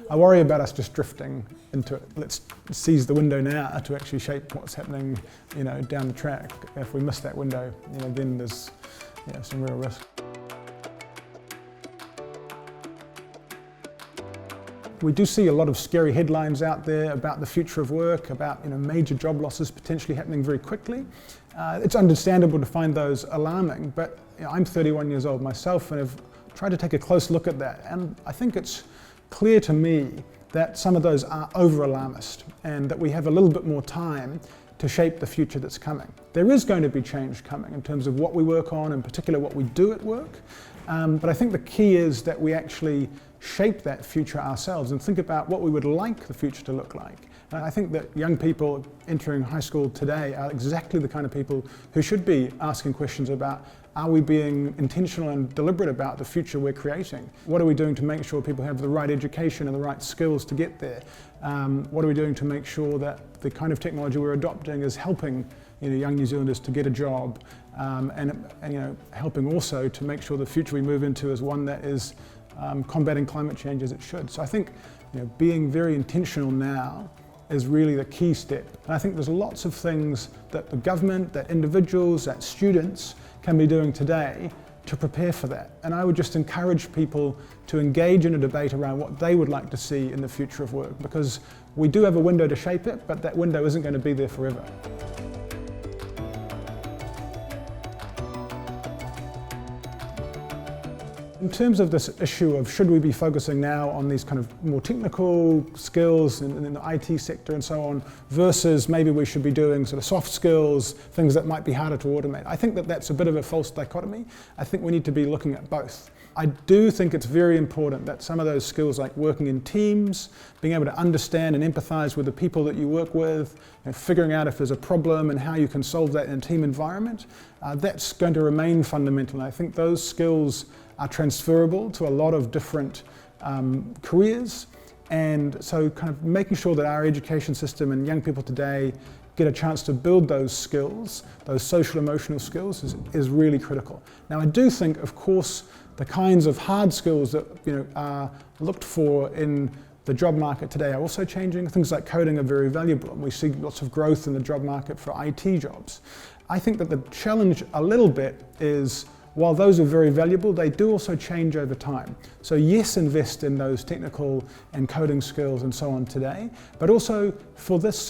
I worry about us just drifting into it. Let's seize the window now to actually shape what's happening, down the track. If we miss that window, then there's, some real risk. We do see a lot of scary headlines out there about the future of work, about major job losses potentially happening very quickly. It's understandable to find those alarming, but I'm 31 years old myself and have tried to take a close look at that, and I think it's clear to me that some of those are over-alarmist and that we have a little bit more time to shape the future that's coming. There is going to be change coming in terms of what we work on, in particular what we do at work, but I think the key is that we actually shape that future ourselves and think about what we would like the future to look like. And I think that young people entering high school today are exactly the kind of people who should be asking questions about, are we being intentional and deliberate about the future we're creating? What are we doing to make sure people have the right education and the right skills to get there? What are we doing to make sure that the kind of technology we're adopting is helping young New Zealanders to get a job, and helping also to make sure the future we move into is one that is combating climate change as it should. So I think being very intentional now is really the key step. And I think there's lots of things that the government, that individuals, that students can be doing today to prepare for that. And I would just encourage people to engage in a debate around what they would like to see in the future of work, because we do have a window to shape it, but that window isn't going to be there forever. In terms of this issue of should we be focusing now on these kind of more technical skills in the IT sector and so on, versus maybe we should be doing sort of soft skills, things that might be harder to automate, I think that that's a bit of a false dichotomy. I think we need to be looking at both. I do think it's very important that some of those skills like working in teams, being able to understand and empathise with the people that you work with, figuring out if there's a problem and how you can solve that in a team environment, that's going to remain fundamental. And I think those skills are transferable to a lot of different careers, and so kind of making sure that our education system and young people today get a chance to build those skills, those social emotional skills, is really critical. Now I do think, of course, the kinds of hard skills that are looked for in the job market today are also changing. Things like coding are very valuable, and we see lots of growth in the job market for IT jobs. I think that the challenge a little bit is, while those are very valuable, they do also change over time. So yes, invest in those technical and coding skills and so on today, but also for those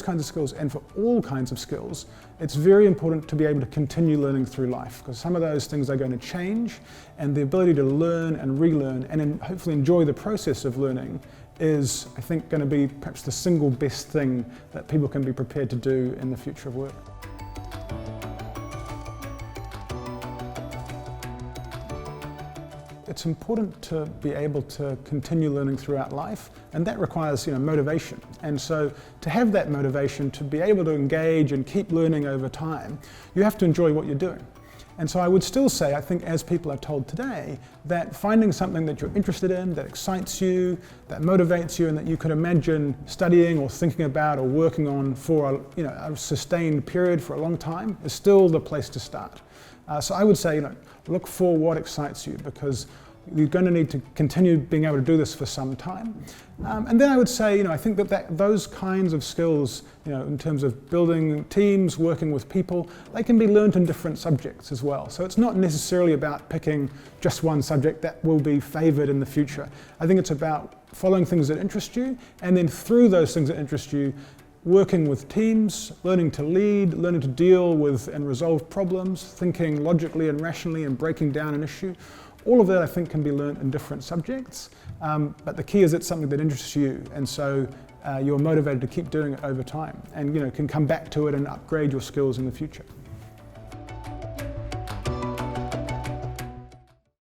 kinds of skills and for all kinds of skills, it's very important to be able to continue learning through life, because some of those things are going to change, and the ability to learn and relearn and hopefully enjoy the process of learning is, I think, going to be perhaps the single best thing that people can be prepared to do in the future of work. It's important to be able to continue learning throughout life, and that requires motivation. And so to have that motivation to be able to engage and keep learning over time, you have to enjoy what you're doing. And so I would still say, I think as people are told today, that finding something that you're interested in, that excites you, that motivates you, and that you could imagine studying or thinking about or working on for a sustained period for a long time is still the place to start. So I would say, look for what excites you, because you're going to need to continue being able to do this for some time. And then I would say, I think that those kinds of skills, in terms of building teams, working with people, they can be learned in different subjects as well. So it's not necessarily about picking just one subject that will be favoured in the future. I think it's about following things that interest you, and then through those things that interest you, working with teams, learning to lead, learning to deal with and resolve problems, thinking logically and rationally and breaking down an issue. All of that, I think, can be learned in different subjects, but the key is it's something that interests you, and so you're motivated to keep doing it over time, and can come back to it and upgrade your skills in the future.